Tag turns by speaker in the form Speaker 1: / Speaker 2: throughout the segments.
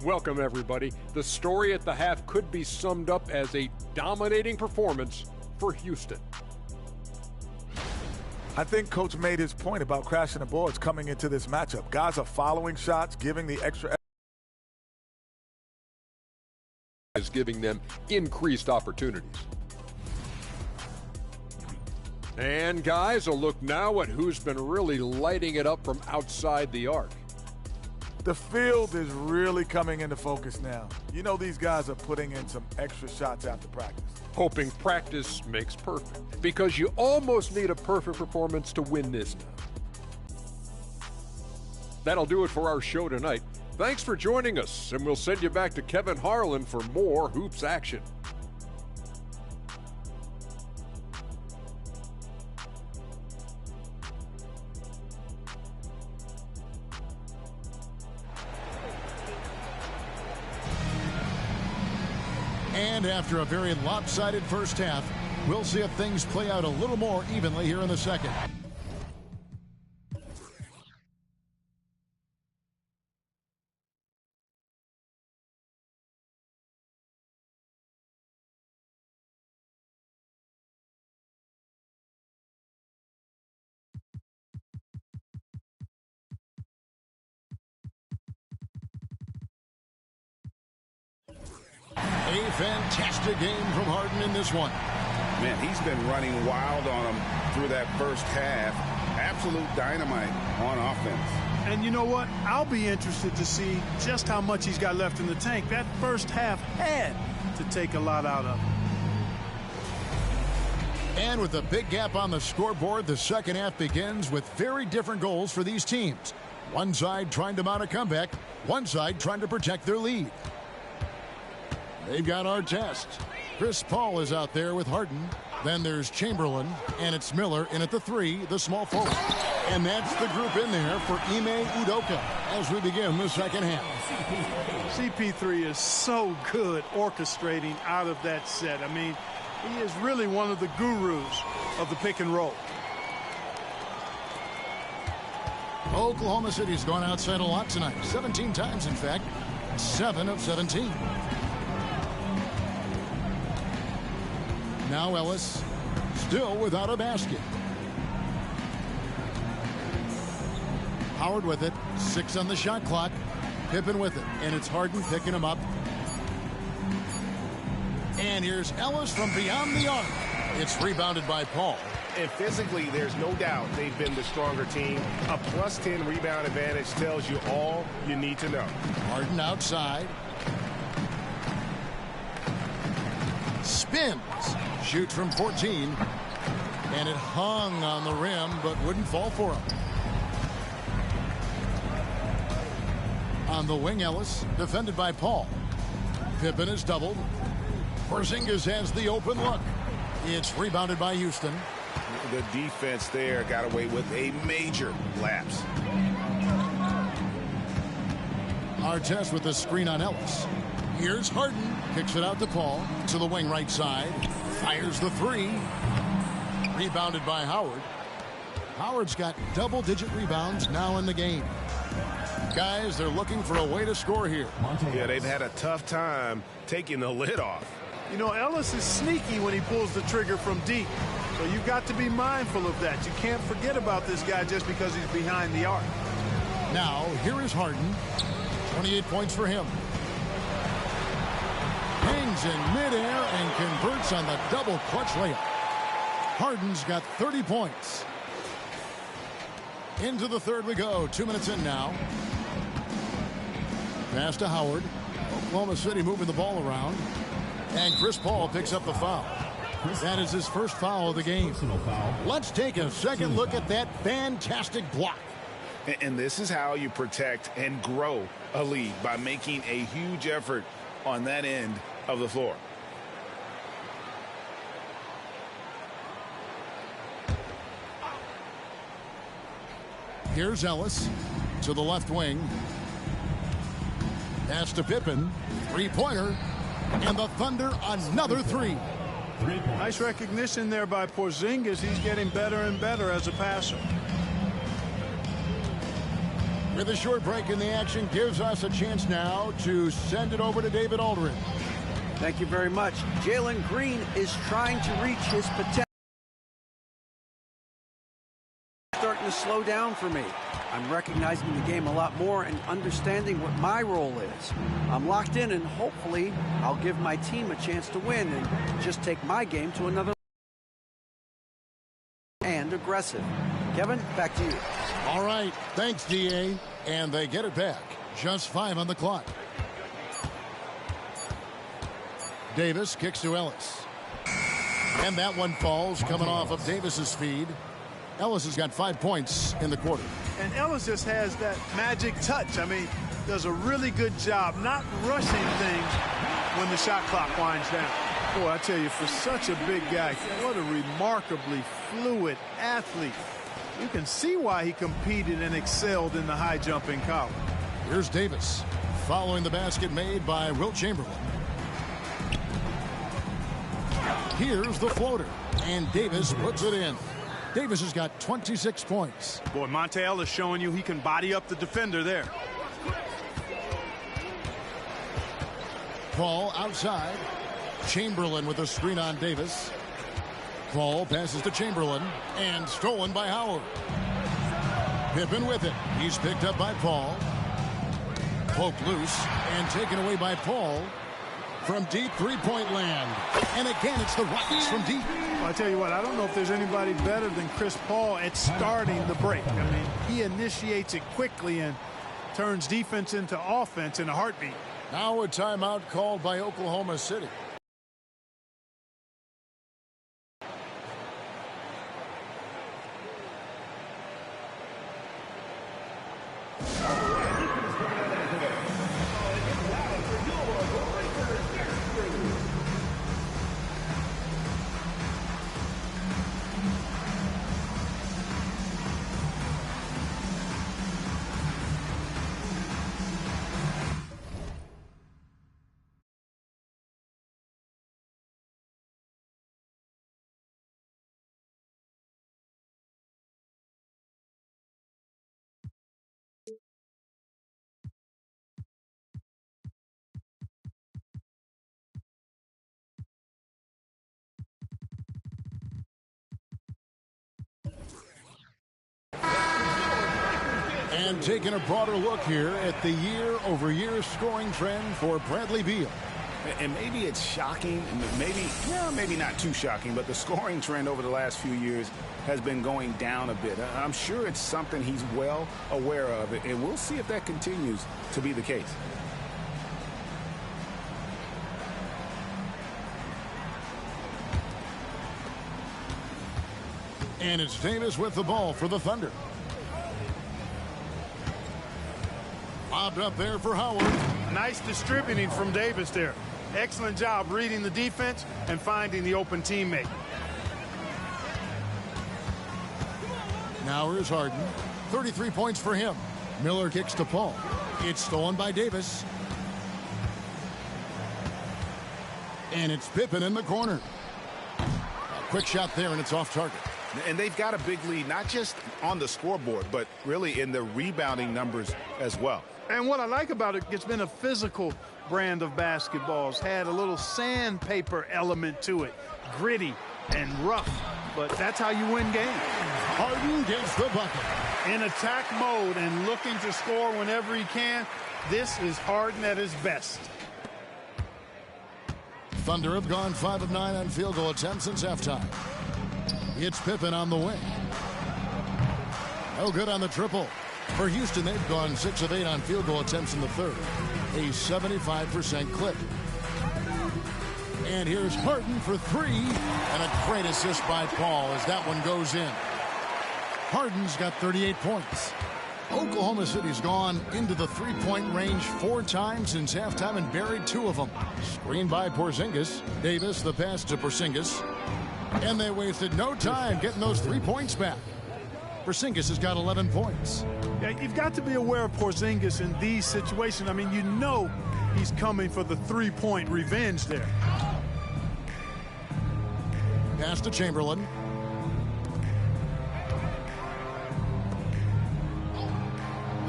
Speaker 1: Welcome, everybody. The story at the half could be summed up as a dominating performance for Houston.
Speaker 2: I think Coach made his point about crashing the boards coming into this matchup. Guys are following shots, giving the extra.
Speaker 1: Is giving them increased opportunities. And guys, a look now at who's been really lighting it up from outside the arc.
Speaker 2: The field is really coming into focus now. You know these guys are putting in some extra shots after practice.
Speaker 1: Hoping practice makes perfect, because you almost need a perfect performance to win this now. That'll do it for our show tonight. Thanks for joining us, and we'll send you back to Kevin Harlan for more hoops action.
Speaker 3: And after a very lopsided first half, we'll see if things play out a little more evenly here in the second. fantastic game from Harden in this one.
Speaker 4: Man, he's been running wild on him through that first half. Absolute dynamite on offense.
Speaker 5: And you know what? I'll be interested to see just how much he's got left in the tank. That first half had to take a lot out of him.
Speaker 3: And with a big gap on the scoreboard, the second half begins with very different goals for these teams. One side trying to mount a comeback, one side trying to protect their lead. They've got our test. Chris Paul is out there with Harden. Then there's Chamberlain, and it's Miller in at the 3, the small forward. And that's the group in there for Ime Udoka as we begin the second half.
Speaker 5: CP3 is so good orchestrating out of that set. I mean, he is really one of the gurus of the pick and roll.
Speaker 3: Oklahoma City's gone outside a lot tonight. 17 times, in fact. 7 of 17. Now Ellis, still without a basket. Howard with it. 6 on the shot clock. Pippen with it. And it's Harden picking him up. And here's Ellis from beyond the arc. It's rebounded by Paul.
Speaker 6: And physically, there's no doubt they've been the stronger team. A +10 rebound advantage tells you all you need to know.
Speaker 3: Harden outside. Spins. Shoots from 14. And it hung on the rim, but wouldn't fall for him. On the wing, Ellis, defended by Paul. Pippen is doubled. Porzingis has the open look. It's rebounded by Houston.
Speaker 4: The defense there got away with a major lapse.
Speaker 3: Artest with the screen on Ellis. Here's Harden. Kicks it out to Paul. To the wing right side. Fires the 3. Rebounded by Howard. Howard's got double-digit rebounds now in the game. Guys, they're looking for a way to score here.
Speaker 6: Yeah, they've had a tough time taking the lid off.
Speaker 5: You know, Ellis is sneaky when he pulls the trigger from deep. So you've got to be mindful of that. You can't forget about this guy just because he's behind the arc.
Speaker 3: Now, here is Harden. 28 points for him. Hangs in midair and converts on the double clutch layup. Harden's got 30 points. Into the third we go. 2 minutes in now. Pass to Howard. Oklahoma City moving the ball around. And Chris Paul picks up the foul. That is his first foul of the game. Let's take a second look at that fantastic block.
Speaker 4: And this is how you protect and grow a lead, by making a huge effort on that end of the floor.
Speaker 3: Here's Ellis to the left wing. Pass to Pippen. Three-pointer. And the Thunder another 3.
Speaker 5: Nice recognition there by Porzingis. He's getting better and better as a passer.
Speaker 3: With a short break in the action, gives us a chance now to send it over to David Aldridge.
Speaker 7: Thank you very much. Jalen Green is trying to reach his potential. Starting to slow down for me. I'm recognizing the game a lot more and understanding what my role is. I'm locked in, and hopefully I'll give my team a chance to win and just take my game to another and aggressive. Kevin, back to you.
Speaker 3: All right. Thanks, DA. And they get it back. Just 5 on the clock. Davis kicks to Ellis. And that one falls, coming off of Davis's feed. Ellis has got 5 points in the quarter.
Speaker 5: And Ellis just has that magic touch. I mean, does a really good job not rushing things when the shot clock winds down. Boy, I tell you, for such a big guy, what a remarkably fluid athlete. You can see why he competed and excelled in the high jump in college.
Speaker 3: Here's Davis following the basket made by Wilt Chamberlain. Here's the floater, and Davis puts it in. Davis has got 26 points.
Speaker 5: Boy, Monta Ellis showing you he can body up the defender there.
Speaker 3: Paul outside. Chamberlain with a screen on Davis. Paul passes to Chamberlain, and stolen by Howard. Pippen with it. He's picked up by Paul. Poked loose and taken away by Paul. from deep three-point land. And again, it's the Rockets from deep.
Speaker 5: Well, I tell you what, I don't know if there's anybody better than Chris Paul at starting the break. I mean, he initiates it quickly and turns defense into offense in a heartbeat.
Speaker 3: Now a timeout called by Oklahoma City. And taking a broader look here at the year-over-year scoring trend for Bradley Beal.
Speaker 4: And maybe it's shocking, maybe not too shocking, but the scoring trend over the last few years has been going down a bit. I'm sure it's something he's well aware of, and we'll see if that continues to be the case.
Speaker 3: And it's Davis with the ball for the Thunder. Lobbed up there for Howard.
Speaker 5: Nice distributing from Davis there. Excellent job reading the defense and finding the open teammate.
Speaker 3: Now here's Harden. 33 points for him. Miller kicks to Paul. It's stolen by Davis. And it's Pippen in the corner. A quick shot there, and it's off target.
Speaker 4: And they've got a big lead, not just on the scoreboard, but really in the rebounding numbers as well.
Speaker 5: And what I like about it, it's been a physical brand of basketball. It's had a little sandpaper element to it, gritty and rough, but that's how you win games.
Speaker 3: Harden gets the bucket.
Speaker 5: In attack mode and looking to score whenever he can, this is Harden at his best.
Speaker 3: Thunder have gone 5 of 9 on field goal attempts since halftime. It's Pippen on the wing. No good on the triple. For Houston, they've gone 6 of 8 on field goal attempts in the third. A 75% clip. And here's Harden for 3. And a great assist by Paul as that one goes in. Harden's got 38 points. Oklahoma City's gone into the three-point range 4 times since halftime and buried 2 of them. Screened by Porzingis. Davis, the pass to Porzingis. And they wasted no time getting those 3 points back. Porzingis has got 11 points.
Speaker 5: Yeah, you've got to be aware of Porzingis in these situations. I mean, you know he's coming for the three-point revenge there.
Speaker 3: Pass to Chamberlain.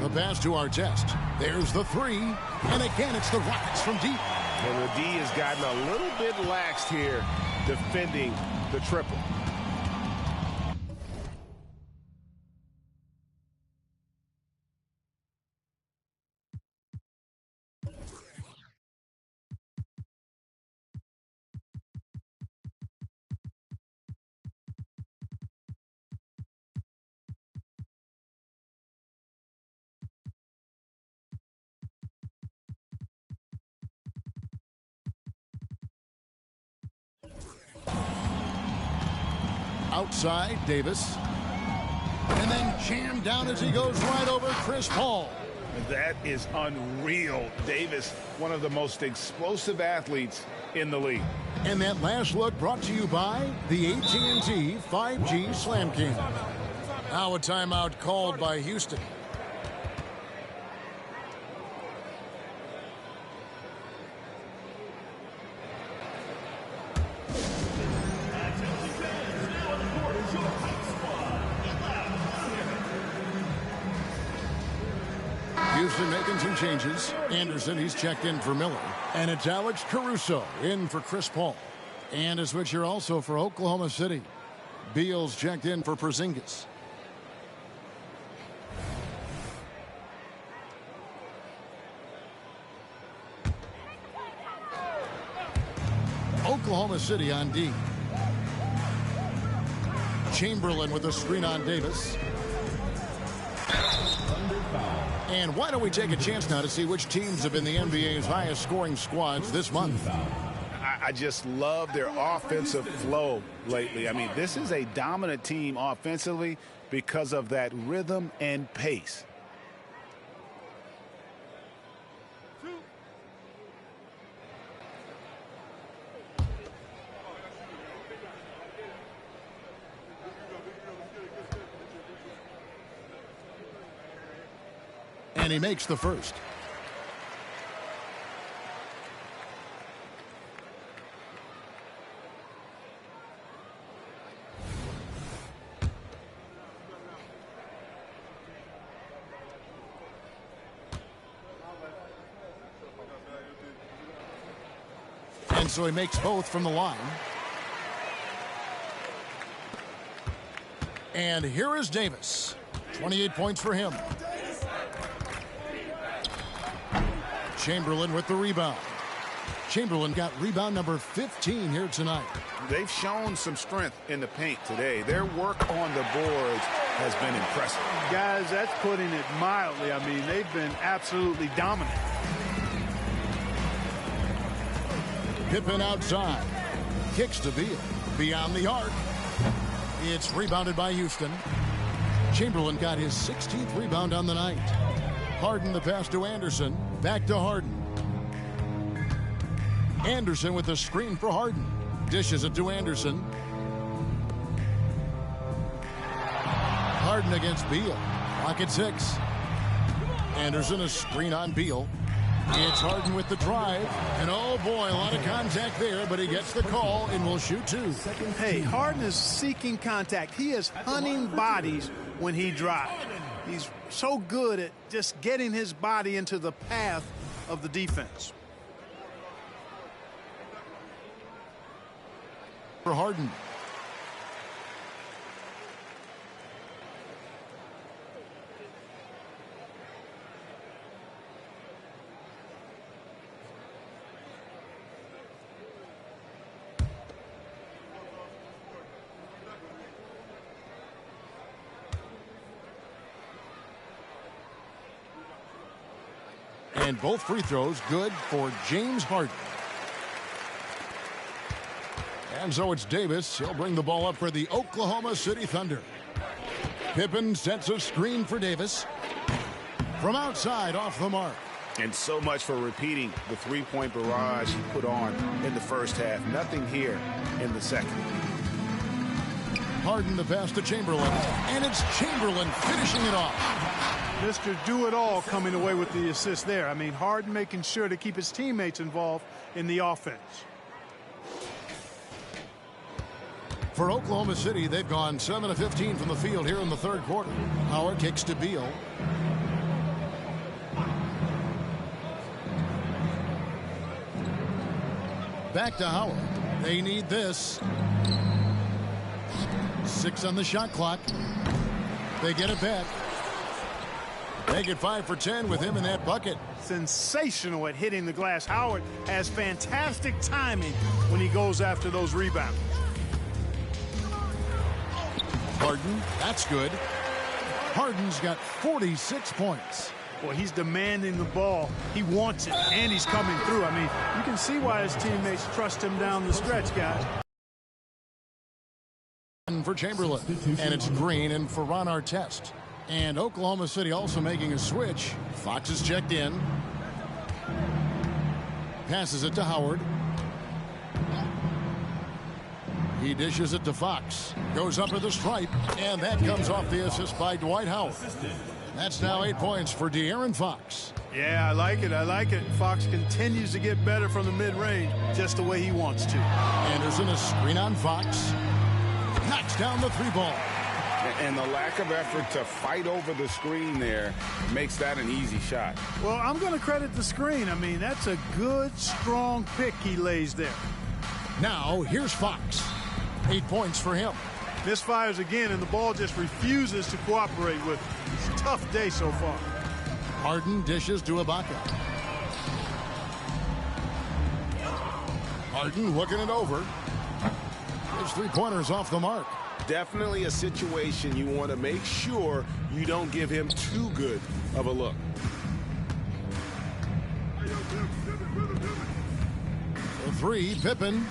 Speaker 3: The pass to Artest. There's the 3. And again, it's the Rockets from deep.
Speaker 4: And the D has gotten a little bit laxed here defending the triple.
Speaker 3: Outside, Davis. And then jammed down as he goes right over Chris Paul.
Speaker 4: That is unreal. Davis, one of the most explosive athletes in the league.
Speaker 3: And that last look brought to you by the AT&T 5G Slam King. Now a timeout called by Houston. Houston making some changes. Anderson, he's checked in for Miller. And it's Alex Caruso in for Chris Paul. And a switcher also for Oklahoma City. Beal's checked in for Porzingis. Oklahoma City on D. Chamberlain with a screen on Davis. And why don't we take a chance now to see which teams have been the NBA's highest scoring squads this month.
Speaker 4: I just love their offensive flow lately. I mean, this is a dominant team offensively because of that rhythm and pace.
Speaker 3: And he makes the first. And so he makes both from the line. And here is Davis. 28 points for him. Chamberlain with the rebound. Chamberlain got rebound number 15 here tonight.
Speaker 4: They've shown some strength in the paint today. Their work on the boards has been impressive.
Speaker 5: Guys, that's putting it mildly. I mean, they've been absolutely dominant.
Speaker 3: Pippen outside. Kicks to Beal. Beyond the arc. It's rebounded by Houston. Chamberlain got his 16th rebound on the night. Harden the pass to Anderson. Back to Harden. Anderson with a screen for Harden. Dishes it to Anderson. Harden against Beal. Clock at 6. Anderson a screen on Beal. It's Harden with the drive. And oh boy, a lot of contact there, but he gets the call and will shoot 2.
Speaker 5: Hey, Harden is seeking contact. He is hunting bodies when he drives. He's so good at just getting his body into the path of the defense.
Speaker 3: For Harden. And both free throws good for James Harden. And so it's Davis. He'll bring the ball up for the Oklahoma City Thunder. Pippen sets a screen for Davis. From outside, off the mark.
Speaker 4: And so much for repeating the three-point barrage he put on in the first half. Nothing here in the second.
Speaker 3: Harden the pass to Chamberlain. And it's Chamberlain finishing it off.
Speaker 5: Mr. Do-It-All coming away with the assist there. I mean, Harden making sure to keep his teammates involved in the offense.
Speaker 3: For Oklahoma City, they've gone 7 of 15 from the field here in the third quarter. Howard kicks to Beal. Back to Howard. They need this. 6 on the shot clock. They get it back. They get 5 for 10 with him in that bucket.
Speaker 5: Sensational at hitting the glass. Howard has fantastic timing when he goes after those rebounds.
Speaker 3: Harden, that's good. Harden's got 46 points.
Speaker 5: Boy, he's demanding the ball. He wants it, and he's coming through. I mean, you can see why his teammates trust him down the stretch, guys.
Speaker 3: For Chamberlain, and it's Green and for Ron Artest. And Oklahoma City also making a switch. Fox is checked in. Passes it to Howard. He dishes it to Fox. Goes up to the stripe, and that comes off the assist by Dwight Howard. That's now 8 points for De'Aaron Fox.
Speaker 5: Yeah, I like it. I like it. Fox continues to get better from the mid-range, just the way he wants to.
Speaker 3: Anderson a screen on Fox. Knocks down the 3-ball.
Speaker 4: And the lack of effort to fight over the screen there makes that an easy shot.
Speaker 5: Well, I'm going to credit the screen. I mean, that's a good, strong pick he lays there.
Speaker 3: Now, here's Fox. 8 points for him.
Speaker 5: Misfires again, and the ball just refuses to cooperate with him. It's a tough day so far. Harden
Speaker 3: dishes to Ibaka. Harden looking it over. His three-pointers off the mark.
Speaker 6: Definitely a situation you want to make sure you don't give him too good of a look.
Speaker 3: The three, Pippen.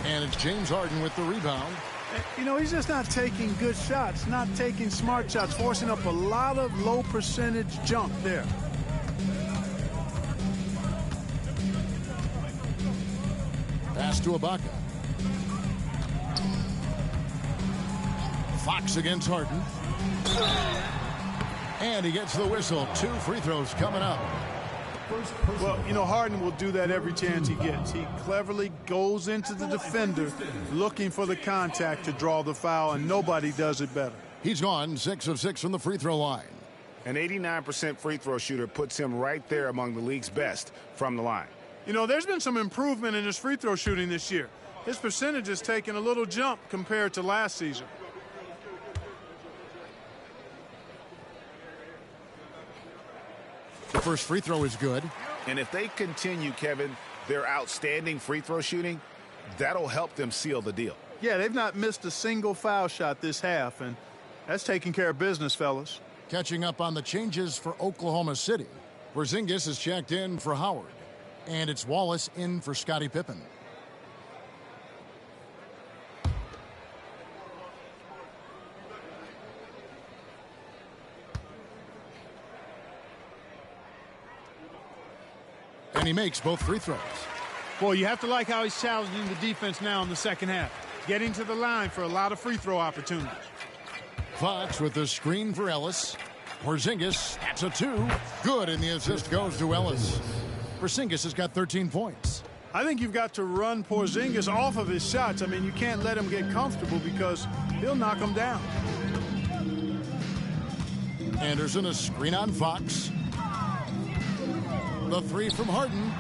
Speaker 3: And it's James Harden with the rebound.
Speaker 5: You know, he's just not taking good shots, not taking smart shots, forcing up a lot of low percentage jump there.
Speaker 3: Pass to Ibaka. Fox against Harden. And he gets the whistle. 2 free throws coming up.
Speaker 5: Well, you know, Harden will do that every chance he gets. He cleverly goes into the defender looking for the contact to draw the foul, and nobody does it better.
Speaker 3: He's gone 6 of 6 from the free throw line.
Speaker 6: An 89% free throw shooter puts him right there among the league's best from the line.
Speaker 5: You know, there's been some improvement in his free throw shooting this year. His percentage has taken a little jump compared to last season.
Speaker 3: The first free throw is good.
Speaker 6: And if they continue, Kevin, their outstanding free throw shooting, that'll help them seal the deal.
Speaker 5: Yeah, they've not missed a single foul shot this half, and that's taking care of business, fellas.
Speaker 3: Catching up on the changes for Oklahoma City. Porzingis is checked in for Howard. And it's Wallace in for Scottie Pippen. And he makes both free throws.
Speaker 5: Boy, you have to like how he's challenging the defense now in the second half. Getting to the line for a lot of free throw opportunities.
Speaker 3: Fox with the screen for Ellis. Porzingis, that's a 2. Good, and the assist goes to Ellis. Porzingis has got 13 points.
Speaker 5: I think you've got to run Porzingis off of his shots. I mean, you can't let him get comfortable because he'll knock him down.
Speaker 3: Anderson, a screen on Fox. The 3 from Harden.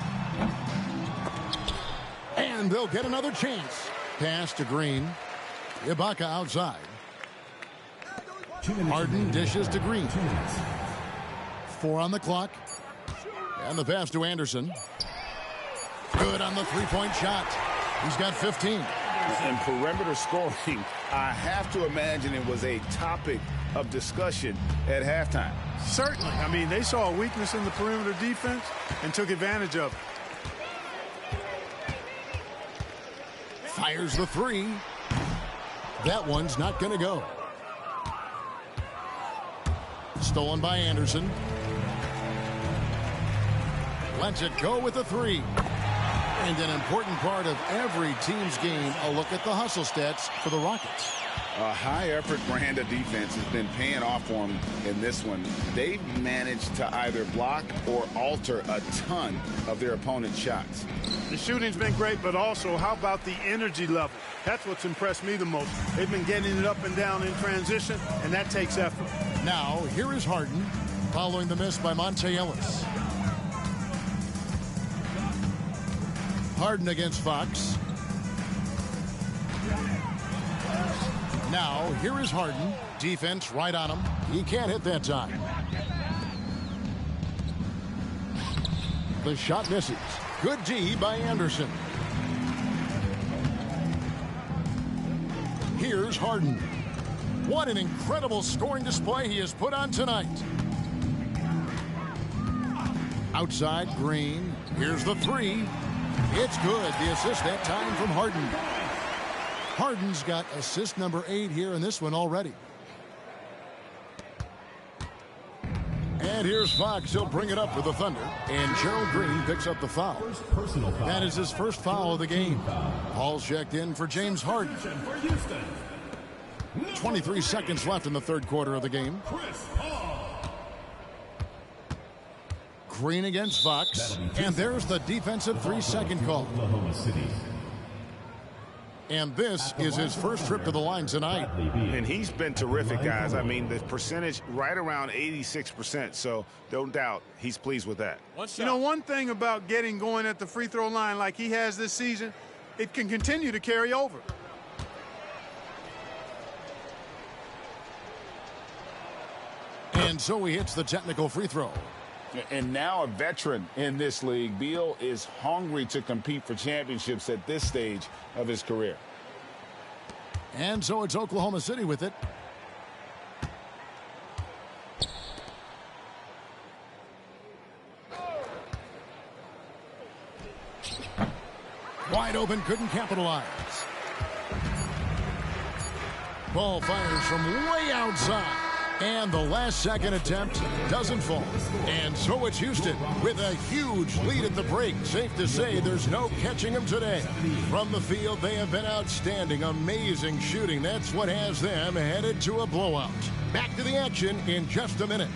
Speaker 3: And they'll get another chance. Pass to Green. Ibaka outside. Harden dishes to Green. 4 on the clock. And the pass to Anderson. Good on the three-point shot. He's got 15.
Speaker 6: And perimeter scoring, I have to imagine it was a topic of discussion at halftime.
Speaker 5: Certainly. I mean, they saw a weakness in the perimeter defense and took advantage of it.
Speaker 3: Fires the 3. That one's not going to go. Stolen by Anderson. Lets it go with the 3. And an important part of every team's game, a look at the hustle stats for the Rockets.
Speaker 6: A high-effort brand of defense has been paying off for them in this one. They've managed to either block or alter a ton of their opponent's shots.
Speaker 5: The shooting's been great, but also how about the energy level? That's what's impressed me the most. They've been getting it up and down in transition, and that takes effort.
Speaker 3: Now, here is Harden, following the miss by Monta Ellis. Harden against Fox. Now, here is Harden. Defense right on him. He can't hit that time. The shot misses. Good D by Anderson. Here's Harden. What an incredible scoring display he has put on tonight. Outside, Green. Here's the 3. It's good. The assist that time from Harden. Harden's got assist number 8 here in this one already. And here's Fox. He'll bring it up for the Thunder. And Gerald Green picks up the foul. That is his first foul of the game. Paul's checked in for James Harden. 23 seconds left in the third quarter of the game. Green against Fox. And there's the defensive 3-second call. And this is his first trip to the line tonight.
Speaker 6: And he's been terrific, guys. I mean, the percentage right around 86%. So no doubt he's pleased with that.
Speaker 5: You know, one thing about getting going at the free throw line like he has this season, it can continue to carry over.
Speaker 3: And so he hits the technical free throw.
Speaker 6: And now a veteran in this league, Beal is hungry to compete for championships at this stage of his career.
Speaker 3: And so it's Oklahoma City with it. Wide open, couldn't capitalize. Ball fires from way outside. And the last-second attempt doesn't fall. And so it's Houston with a huge lead at the break. Safe to say there's no catching them today. From the field, they have been outstanding. Amazing shooting. That's what has them headed to a blowout. Back to the action in just a minute.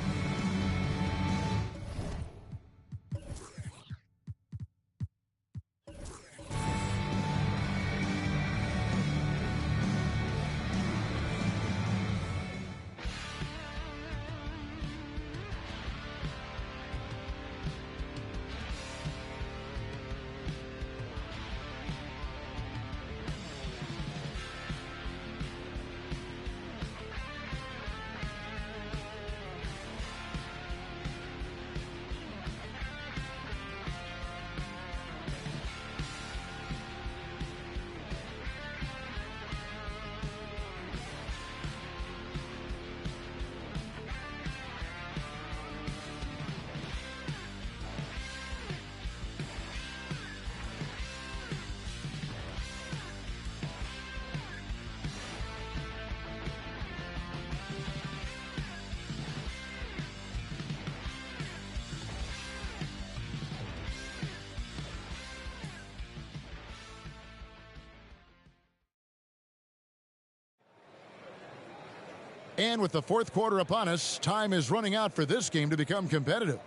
Speaker 3: And with the fourth quarter upon us, time is running out for this game to become competitive.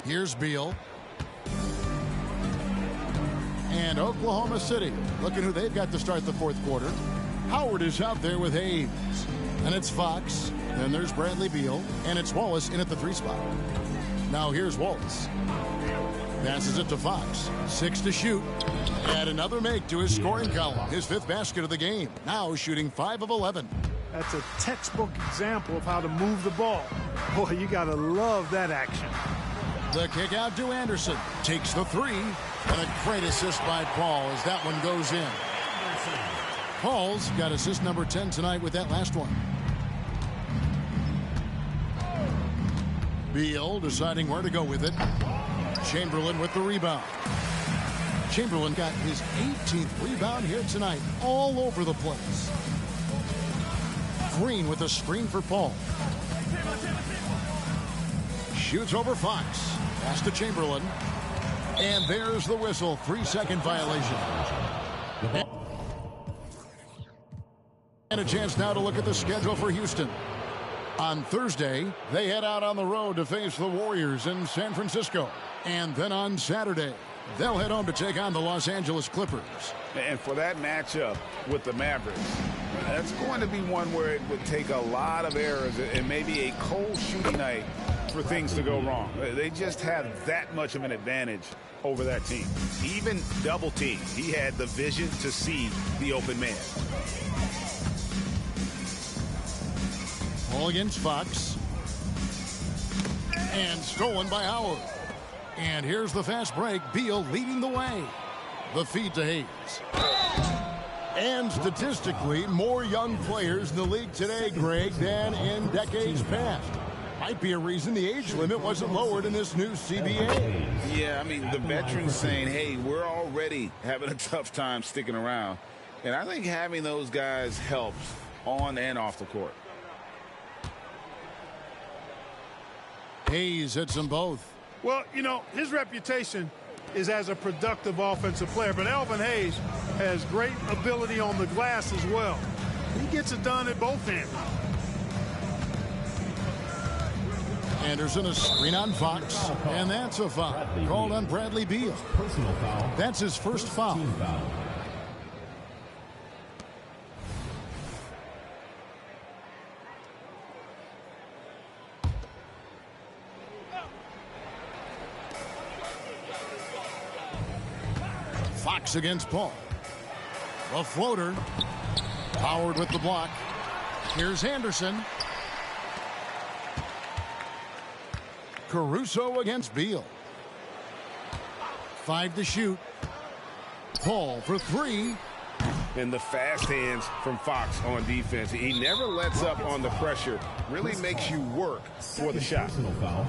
Speaker 3: Here's Beal. And Oklahoma City, looking who they've got to start the fourth quarter. Howard is out there with Hayes. And it's Fox. Then there's Bradley Beal. And it's Wallace in at the 3 spot. Now here's Wallace. Passes it to Fox. 6 to shoot. Add another make to his scoring column. His 5th basket of the game. Now shooting 5 of 11.
Speaker 5: That's a textbook example of how to move the ball. Boy, you got to love that action.
Speaker 3: The kick out to Anderson. Takes the 3. And a great assist by Paul as that one goes in. Paul's got assist number 10 tonight with that last one. Beal deciding where to go with it. Chamberlain with the rebound. Chamberlain got his 18th rebound here tonight, all over the place. Green with a screen for Paul. Shoots over Fox. Pass to Chamberlain. And there's the whistle. 3-second violation. And a chance now to look at the schedule for Houston. On Thursday, they head out on the road to face the Warriors in San Francisco. And then on Saturday, they'll head home to take on the Los Angeles Clippers.
Speaker 6: And for that matchup with the Mavericks, that's going to be one where it would take a lot of errors and maybe a cold shooting night for things to go wrong. They just have that much of an advantage over that team. Even double team, he had the vision to see the open man.
Speaker 3: Ball against Fox. And stolen by Howard. And here's the fast break. Beal leading the way. The feed to Hayes. And statistically, more young players in the league today, Greg, than in decades past. Might be a reason the age limit wasn't lowered in this new CBA.
Speaker 6: Yeah, I mean, the veterans saying, hey, we're already having a tough time sticking around. And I think having those guys helps on and off the court.
Speaker 3: Hayes hits them both.
Speaker 5: Well, you know, his reputation is as a productive offensive player, but Elvin Hayes has great ability on the glass as well. He gets it done at both ends.
Speaker 3: Anderson a screen on Fox, and that's a foul called on Bradley Beal. That's his first foul. Fox against Paul. A floater. Howard with the block. Here's Anderson. Caruso against Beal. 5 to shoot. Paul for 3.
Speaker 6: And the fast hands from Fox on defense. He never lets up on the pressure. Really makes you work for the shot.
Speaker 8: Foul.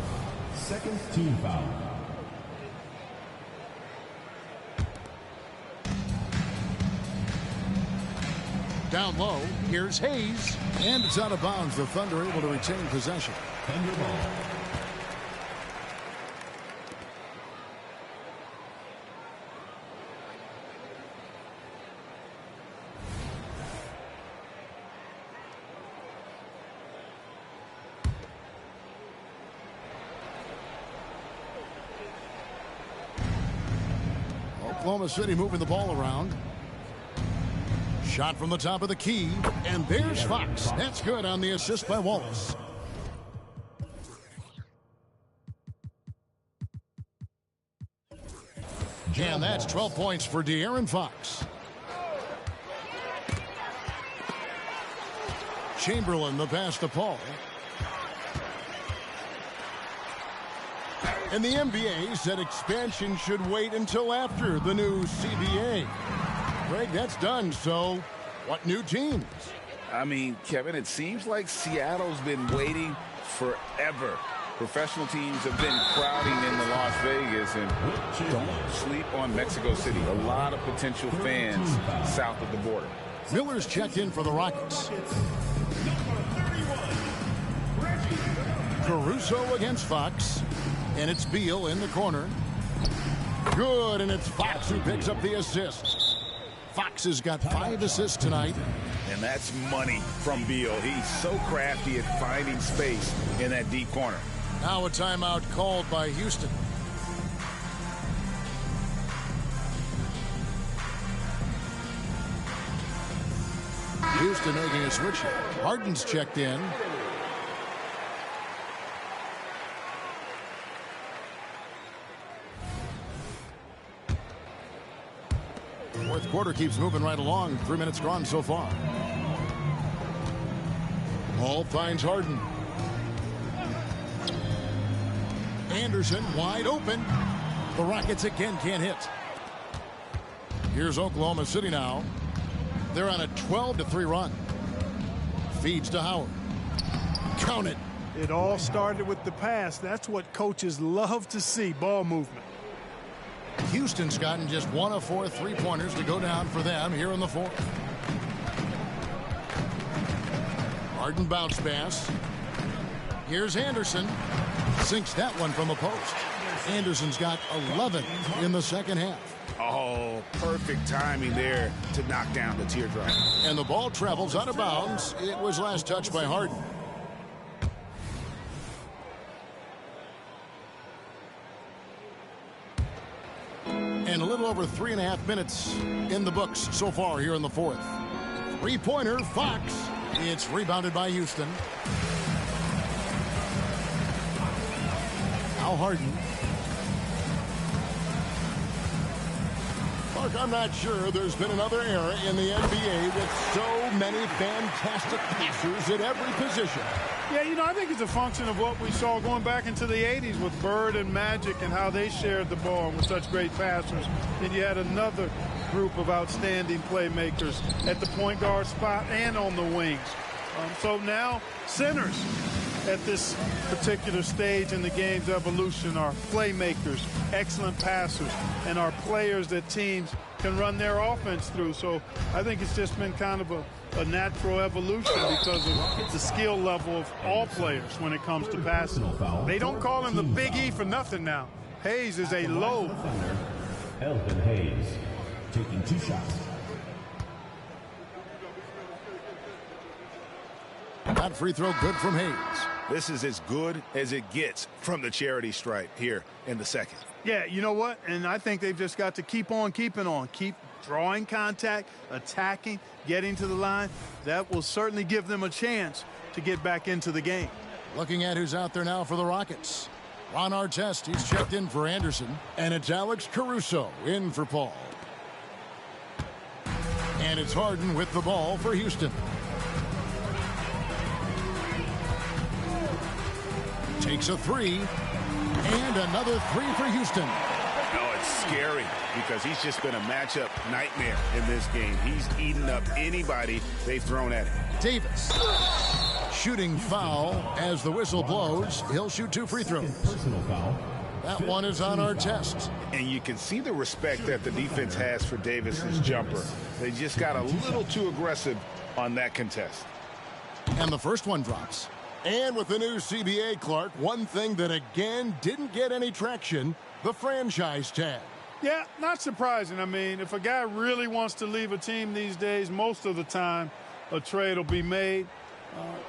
Speaker 8: Second team foul.
Speaker 3: Down low, here's Hayes. And it's out of bounds. The Thunder able to retain possession.
Speaker 8: Thunder ball.
Speaker 3: Oklahoma City moving the ball around. Shot from the top of the key, and there's Fox. That's good on the assist by Wallace. And that's 12 points for De'Aaron Fox. Chamberlain the pass to Paul. And the NBA said expansion should wait until after the new CBA. Greg, that's done, so what new teams?
Speaker 6: I mean, Kevin, it seems like Seattle's been waiting forever. Professional teams have been crowding into Las Vegas, and don't sleep on Mexico City. A lot of potential fans south of the border.
Speaker 3: Miller's checked in for the Rockets. Caruso against Fox. And it's Beal in the corner. Good, and it's Fox who picks up the assist. Fox has got 5 assists tonight.
Speaker 6: And that's money from Beal. He's so crafty at finding space in that deep corner.
Speaker 3: Now a timeout called by Houston. Houston making a switch. Harden's checked in. Fourth quarter keeps moving right along. 3 minutes gone so far. Paul finds Harden. Anderson wide open. The Rockets again can't hit. Here's Oklahoma City now. They're on a 12-3 run. Feeds to Howard. Count it.
Speaker 5: It all started with the pass. That's what coaches love to see, ball movement.
Speaker 3: Houston's gotten just 1 of 4 3-pointers to go down for them here in the fourth. Harden bounce pass. Here's Anderson. Sinks that one from the post. Anderson's got 11 in the second half.
Speaker 6: Oh, perfect timing there to knock down the teardrop.
Speaker 3: And the ball travels out of bounds. It was last touched by Harden. And a little over 3.5 minutes in the books so far here in the fourth. 3-pointer, Fox. It's rebounded by Houston. Now Harden. Mark, I'm not sure there's been another era in the NBA with so many fantastic passers at every position.
Speaker 5: Yeah, you know, I think it's a function of what we saw going back into the 80s with Bird and Magic and how they shared the ball and were such great passers. Then you had another group of outstanding playmakers at the point guard spot and on the wings. So now centers at this particular stage in the game's evolution are playmakers, excellent passers, and are players that teams can run their offense through. So I think it's just been kind of a natural evolution because of the skill level of all players when it comes to passing. They don't call him the Big E for nothing now. Hayes is a low.
Speaker 8: Elvin Hayes taking 2 shots.
Speaker 3: That free throw good from Hayes.
Speaker 6: This is as good as it gets from the charity stripe here in the second.
Speaker 5: Yeah, you know what? And I think they've just got to keep on keeping on. Keep drawing contact, attacking, getting to the line. That will certainly give them a chance to get back into the game.
Speaker 3: Looking at who's out there now for the Rockets. Ron Artest, he's checked in for Anderson. And it's Alex Caruso in for Paul. And it's Harden with the ball for Houston. Takes a 3. And another three for Houston.
Speaker 4: Oh, it's scary because he's just been a matchup nightmare in this game. He's eaten up anybody they've thrown at him.
Speaker 3: Davis. Shooting foul as the whistle blows. He'll shoot 2 free throws.
Speaker 8: Personal foul.
Speaker 3: That one is on our test.
Speaker 4: And you can see the respect that the defense has for Davis's jumper. They just got a little too aggressive on that contest.
Speaker 3: And the first one drops. And with the new CBA, Clark, one thing that again didn't get any traction, the franchise tag.
Speaker 5: Yeah, not surprising. I mean, if a guy really wants to leave a team these days, most of the time a trade will be made.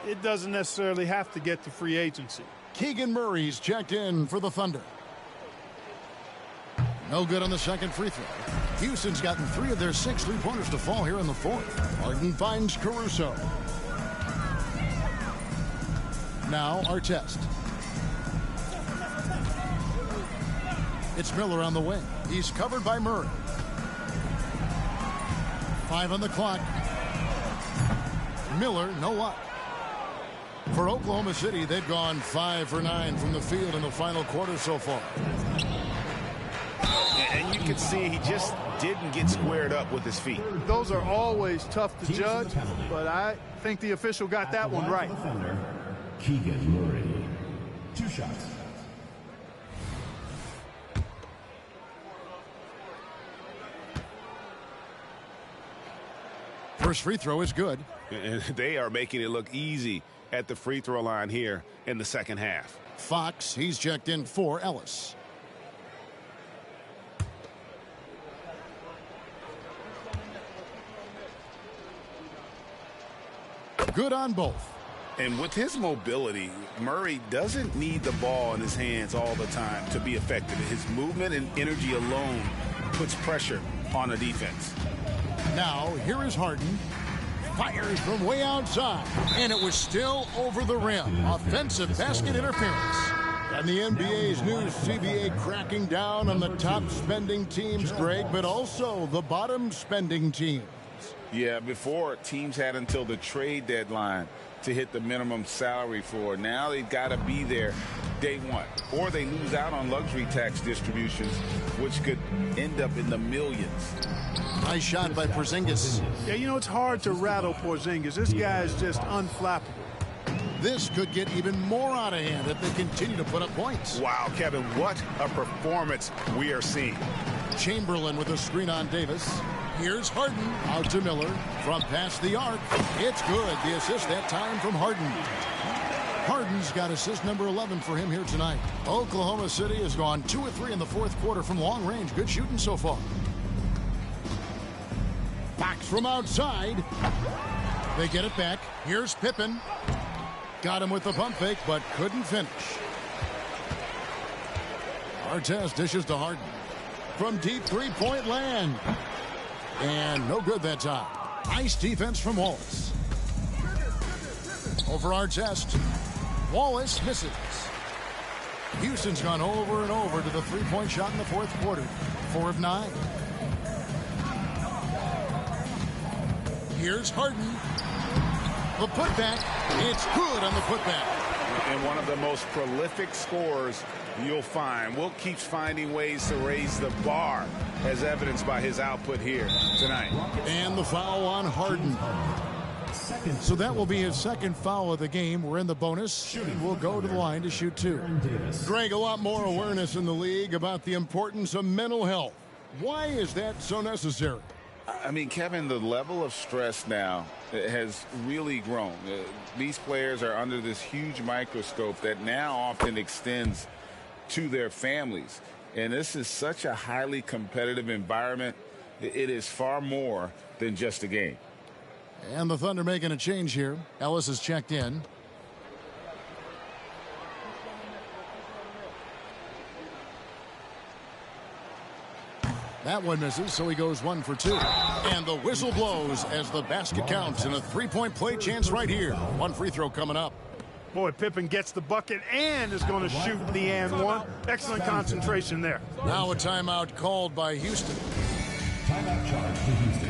Speaker 5: It doesn't necessarily have to get to free agency.
Speaker 3: Keegan Murray's checked in for the Thunder. No good on the second free throw. Houston's gotten 3 of their 6 3-pointers to fall here in the fourth. Harden finds Caruso. Now our test. It's Miller on the wing. He's covered by Murray. 5 on the clock. Miller, no luck. For Oklahoma City, they've gone 5 for 9 from the field in the final quarter so far.
Speaker 4: And you can see he just didn't get squared up with his feet.
Speaker 5: Those are always tough to judge, but I think the official got that one right.
Speaker 8: Keegan Murray. 2 shots.
Speaker 3: First free throw is good.
Speaker 4: And they are making it look easy at the free throw line here in the second half.
Speaker 3: Fox, he's checked in for Ellis. Good on both.
Speaker 4: And with his mobility, Murray doesn't need the ball in his hands all the time to be effective. His movement and energy alone puts pressure on the defense.
Speaker 3: Now, here is Harden. Fires from way outside. And it was still over the rim. Offensive basket interference. And the NBA's new CBA cracking down on the top spending teams, Greg, but also the bottom spending teams.
Speaker 4: Yeah, before teams had until the trade deadline to hit the minimum salary floor. Now they've got to be there day one, or they lose out on luxury tax distributions, which could end up in the millions.
Speaker 3: Nice shot by Porzingis.
Speaker 5: Yeah, you know, it's hard to rattle Porzingis. This guy is just unflappable.
Speaker 3: This could get even more out of hand if they continue to put up points.
Speaker 4: Wow, Kevin, what a performance we are seeing.
Speaker 3: Chamberlain with a screen on Davis. Here's Harden out to Miller from past the arc. It's good. The assist that time from Harden. Harden's got assist number 11 for him here tonight. Oklahoma City has gone 2 of 3 in the fourth quarter from long range. Good shooting so far. Fox from outside. They get it back. Here's Pippen. Got him with the pump fake, but couldn't finish. Artest dishes to Harden. From deep three-point land. And no good that time. Nice defense from Wallace. Over Artest. Wallace misses. Houston's gone over and over to the three-point shot in the fourth quarter. 4 of 9. Here's Harden. The putback. It's good on the putback.
Speaker 4: And one of the most prolific scorers you'll find. Wilt keeps finding ways to raise the bar, as evidenced by his output here tonight.
Speaker 3: And the foul on Harden. So that will be his second foul of the game. We're in the bonus. We'll go to the line to shoot 2. Greg, a lot more awareness in the league about the importance of mental health. Why is that so necessary?
Speaker 4: I mean, Kevin, the level of stress now has really grown. These players are under this huge microscope that now often extends to their families. And this is such a highly competitive environment. It is far more than just a game.
Speaker 3: And the Thunder making a change here. Ellis is checked in. That one misses, so he goes 1 for 2. And the whistle blows as the basket counts in a three-point play chance right here. 1 free throw coming up.
Speaker 5: Boy, Pippen gets the bucket and is going to shoot the and one. Excellent concentration there.
Speaker 3: Now a timeout called by Houston.
Speaker 8: Timeout charge to Houston.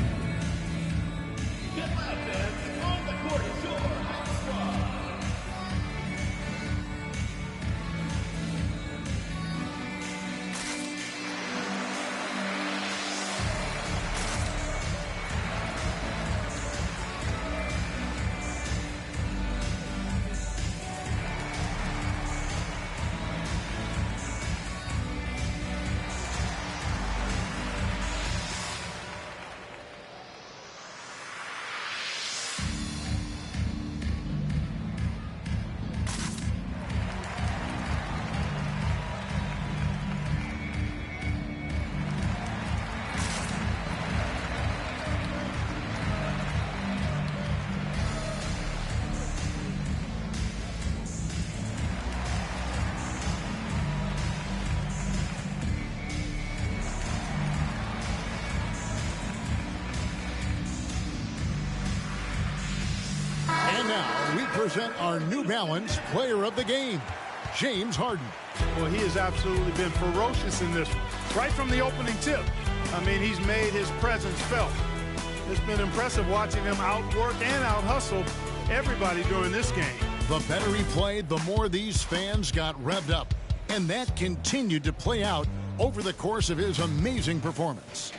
Speaker 3: now we present our New Balance Player of the Game, James Harden.
Speaker 5: Well, he has absolutely been ferocious in this one. Right from the opening tip. I mean, he's made his presence felt. It's been impressive watching him outwork and out-hustle everybody during this game.
Speaker 3: The better he played, the more these fans got revved up. And that continued to play out over the course of his amazing performance.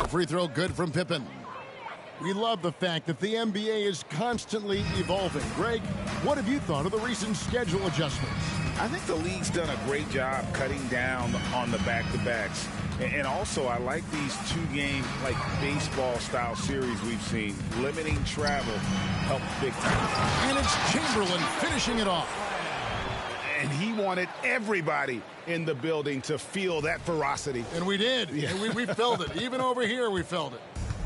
Speaker 3: Free throw good from Pippen. We love the fact that the NBA is constantly evolving. Greg, what have you thought of the recent schedule adjustments?
Speaker 4: I think the league's done a great job cutting down on the back-to-backs. And also, I like these two-game, like, baseball-style series we've seen. Limiting travel helps big time.
Speaker 3: And it's Chamberlain finishing it off.
Speaker 4: And he wanted everybody in the building to feel that ferocity.
Speaker 3: And we did. Yeah. And we felt it. Even over here, we felt it.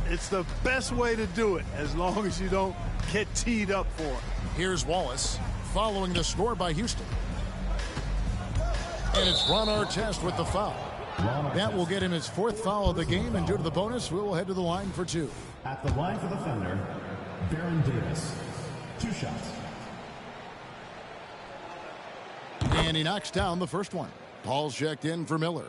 Speaker 5: It's the best way to do it, as long as you don't get teed up for it.
Speaker 3: Here's Wallace following the score by Houston. And it's Ron Artest with the foul. That will get him his fourth foul of the game, and due to the bonus, we will head to the line for two.
Speaker 8: At the line for the Thunder, Baron Davis. 2 shots.
Speaker 3: And he knocks down the first one. Paul's checked in for Miller.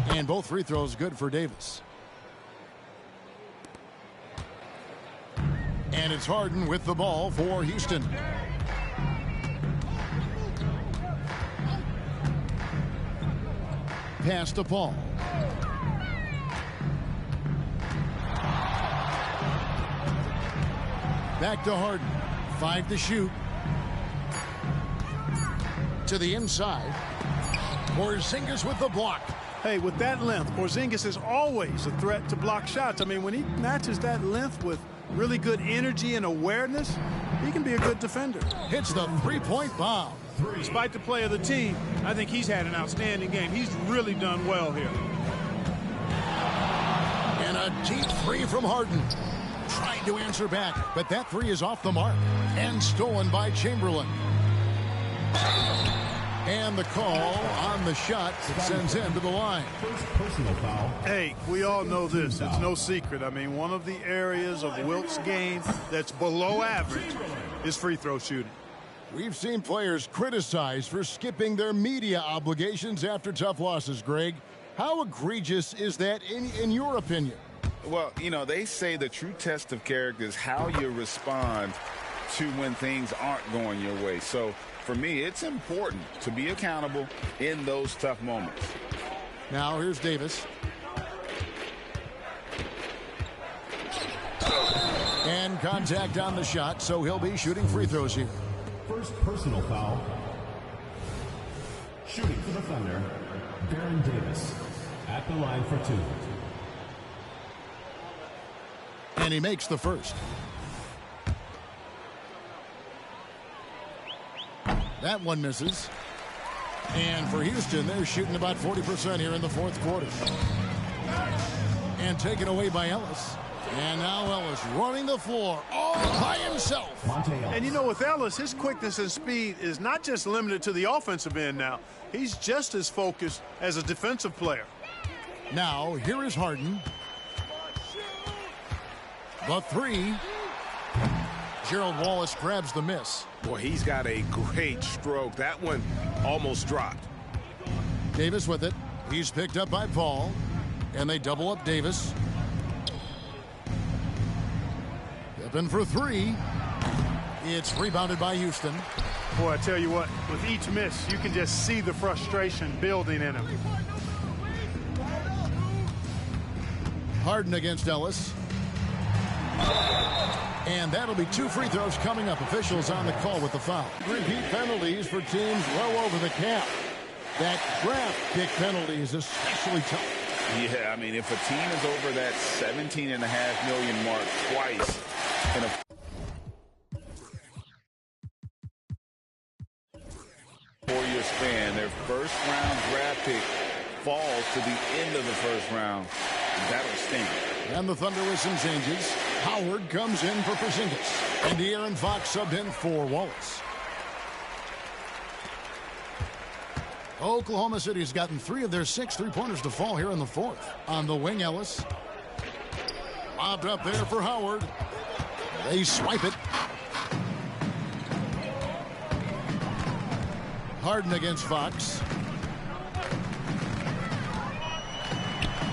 Speaker 3: And both free throws good for Davis. And it's Harden with the ball for Houston. Pass to Paul. Back to Harden. 5 to shoot. To the inside. Porzingis with the block.
Speaker 5: Hey, with that length, Porzingis is always a threat to block shots. I mean, when he matches that length with really good energy and awareness, he can be a good defender.
Speaker 3: Hits the three-point bomb.
Speaker 5: Despite the play of the team, I think he's had an outstanding game. He's really done well here.
Speaker 3: And a deep three from Harden. Trying to answer back, but that three is off the mark. And stolen by Chamberlain. And the call on the shot sends him to the line.
Speaker 8: First personal foul.
Speaker 5: Hey, we all know this. It's no secret. I mean, one of the areas of Wilt's game that's below average is free throw shooting.
Speaker 3: We've seen players criticized for skipping their media obligations after tough losses, Greg. How egregious is that in your opinion?
Speaker 4: Well, you know, they say the true test of character is how you respond to when things aren't going your way. So, for me, it's important to be accountable in those tough moments.
Speaker 3: Now, here's Davis. And contact on the shot, so he'll be shooting free throws here.
Speaker 8: First personal foul. Shooting for the Thunder, Baron Davis. At the line for 2.
Speaker 3: And he makes the first. That one misses. And for Houston, they're shooting about 40% here in the fourth quarter. And taken away by Ellis. And now Ellis running the floor all by himself.
Speaker 8: Monta Ellis.
Speaker 5: And you know, with Ellis, his quickness and speed is not just limited to the offensive end now. He's just as focused as a defensive player.
Speaker 3: Now, here is Harden. The three. Gerald Wallace grabs the miss.
Speaker 6: Boy, he's got a great stroke. That one almost dropped.
Speaker 3: Davis with it. He's picked up by Paul. And they double up Davis. Pippen for 3. It's rebounded by Houston.
Speaker 5: Boy, I tell you what, with each miss, you can just see the frustration building in him.
Speaker 3: Harden against Ellis. And that'll be 2 free throws coming up. Officials on the call with the foul. Repeat penalties for teams well over the cap. That draft pick penalty is especially tough.
Speaker 6: Yeah, I mean, if a team is over that $17.5 million mark twice in a 4-year span, their first-round draft pick falls to the end of the first round. That'll sting.
Speaker 3: And the Thunder with some changes. Howard comes in for Porzingis. And De'Aaron Fox subbed in for Wallace. Oklahoma City has gotten 3 of their 6 3-pointers to fall here in the 4th. On the wing, Ellis. Lobbed up there for Howard. They swipe it. Harden against Fox.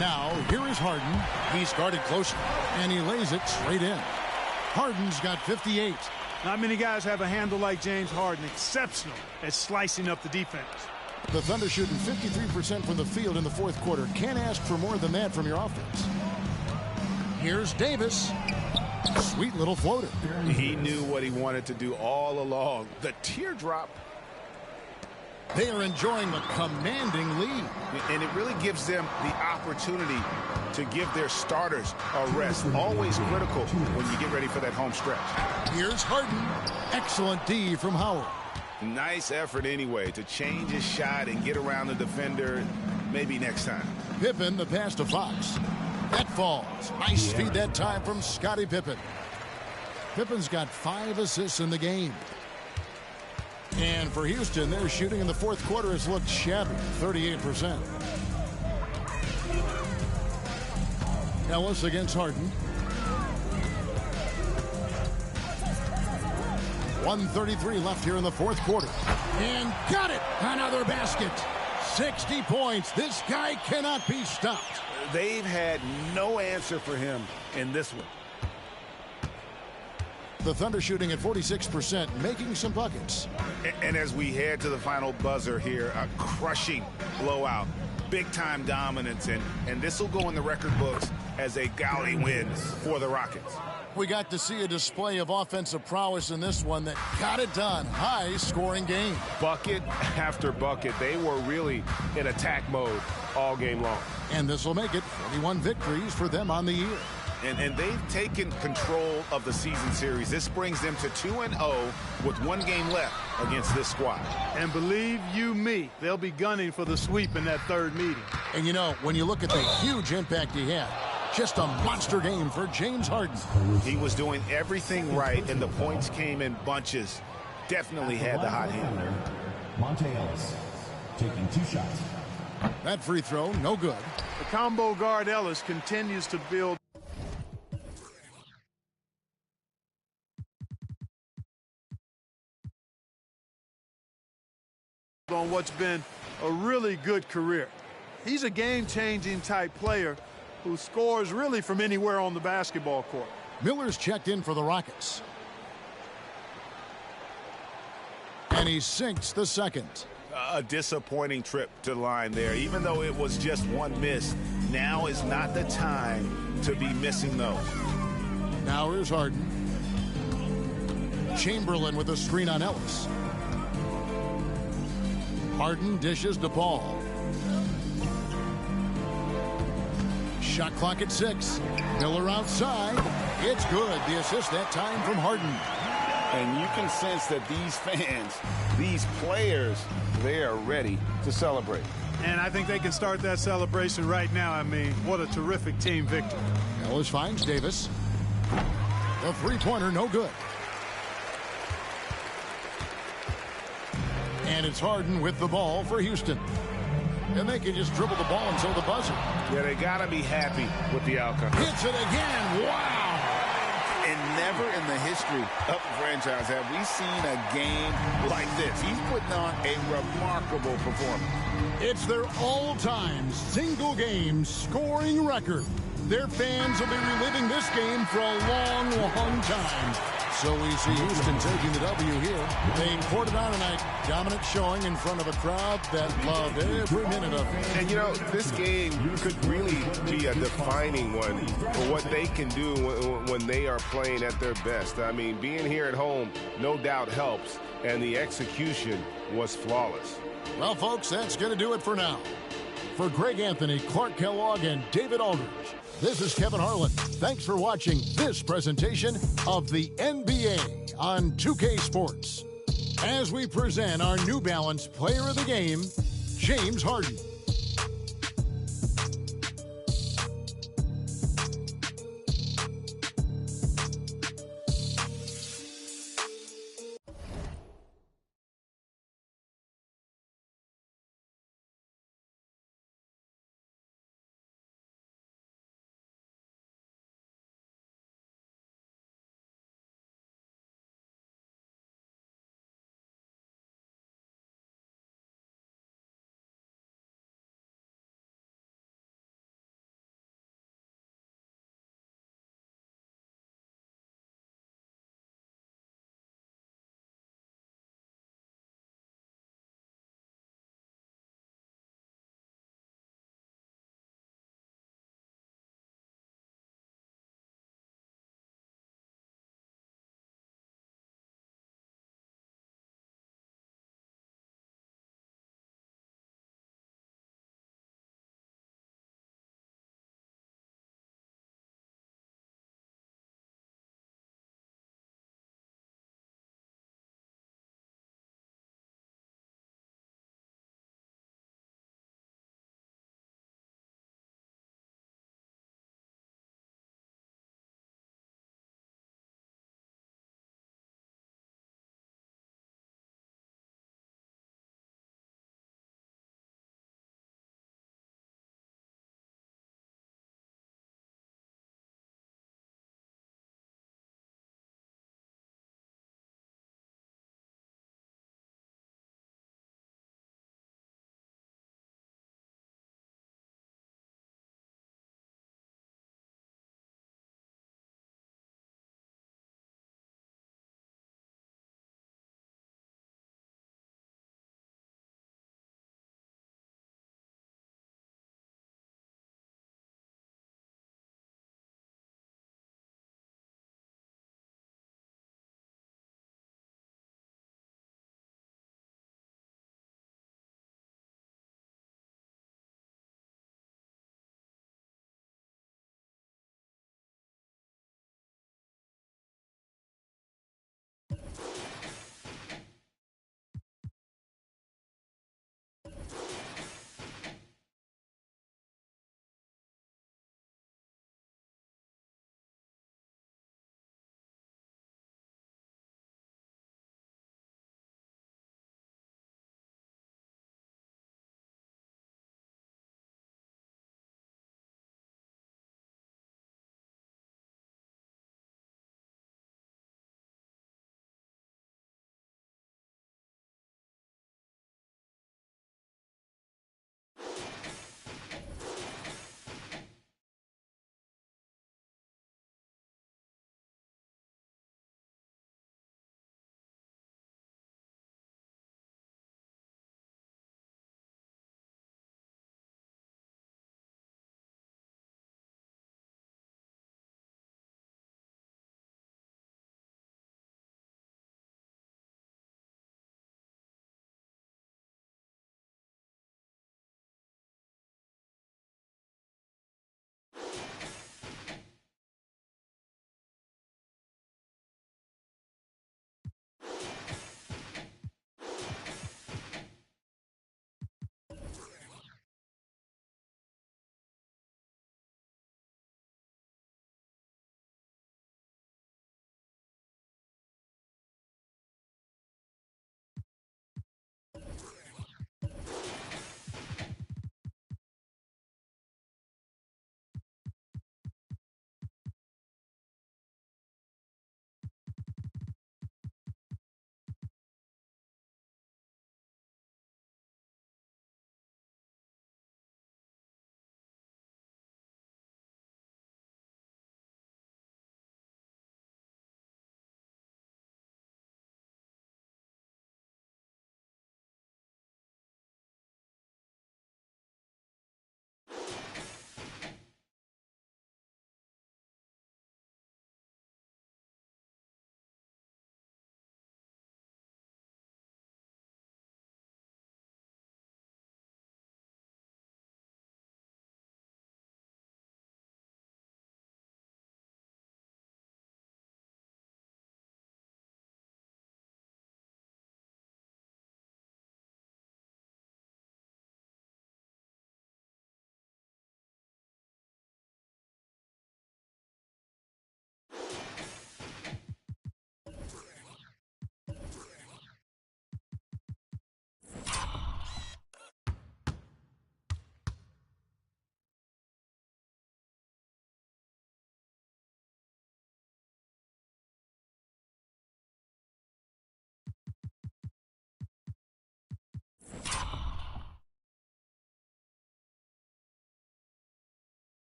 Speaker 3: Now, here is Harden. He's guarded closely, and he lays it straight in. Harden's got 58.
Speaker 5: Not many guys have a handle like James Harden. Exceptional at slicing up the defense.
Speaker 3: The Thunder shooting 53% from the field in the 4th quarter. Can't ask for more than that from your offense. Here's Davis. Sweet little floater.
Speaker 4: He knew what he wanted to do all along. The teardrop.
Speaker 3: They are enjoying a commanding lead.
Speaker 4: And it really gives them the opportunity to give their starters a rest. Always critical when you get ready for that home stretch.
Speaker 3: Here's Harden. Excellent D from Howard.
Speaker 4: Nice effort anyway to change his shot and get around the defender. Maybe next time.
Speaker 3: Pippen, the pass to Fox. That falls. Nice feed that time from Scottie Pippen. Pippen's got 5 assists in the game. And for Houston, their shooting in the 4th quarter has looked shabby, 38%. Ellis against Harden. 1:33 left here in the 4th quarter. And got it! Another basket. 60 points. This guy cannot be stopped.
Speaker 4: They've had no answer for him in this one.
Speaker 3: The Thunder shooting at 46%, making some buckets.
Speaker 4: And as we head to the final buzzer here, a crushing blowout. Big-time dominance, and this will go in the record books as a gaudy win for the Rockets.
Speaker 3: We got to see a display of offensive prowess in this one that got it done. High-scoring game.
Speaker 9: Bucket after bucket. They were really in attack mode all game long.
Speaker 3: And this will make it 41 victories for them on the year.
Speaker 4: And they've taken control of the season series. This brings them to 2-0 with 1 game left against this squad.
Speaker 5: And believe you me, they'll be gunning for the sweep in that 3rd meeting.
Speaker 3: And you know, when you look at the huge impact he had, just a monster game for James Harden.
Speaker 4: He was doing everything right, and the points came in bunches. Definitely had the hot hand.
Speaker 8: Monta Ellis taking 2 shots.
Speaker 3: That free throw, no good.
Speaker 5: The combo guard Ellis continues to build on what's been a really good career. He's a game-changing type player who scores really from anywhere on the basketball court.
Speaker 3: Miller's checked in for the Rockets. And he sinks the second.
Speaker 4: A disappointing trip to the line there. Even though it was just 1 miss, now is not the time to be missing those.
Speaker 3: Now here's Harden. Chamberlain with a screen on Ellis. Harden dishes to Paul. Shot clock at 6. Miller outside. It's good. The assist that time from Harden.
Speaker 4: And you can sense that these fans, these players, they are ready to celebrate.
Speaker 5: And I think they can start that celebration right now. I mean, what a terrific team victory.
Speaker 3: Ellis finds Davis. The three-pointer, no good. And it's Harden with the ball for Houston. And they can just dribble the ball until the buzzer.
Speaker 4: Yeah, they got to be happy with the outcome.
Speaker 3: Hits it again. Wow.
Speaker 4: And never in the history of the franchise have we seen a game like this. He's putting on a remarkable performance.
Speaker 3: It's their all-time single-game scoring record. Their fans will be reliving this game for a long, long time. So we see Houston taking the W here. They poured it on tonight. Dominant showing in front of a crowd that loved every minute of it.
Speaker 6: And, you know, this game could really be a defining one for what they can do when they are playing at their best. I mean, being here at home no doubt helps, and the execution was flawless.
Speaker 3: Well, folks, that's going to do it for now. For Greg Anthony, Clark Kellogg, and David Aldridge, this is Kevin Harlan. Thanks for watching this presentation of the NBA on 2K Sports. As we present our New Balance Player of the Game, James Harden.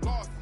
Speaker 10: McCarthy.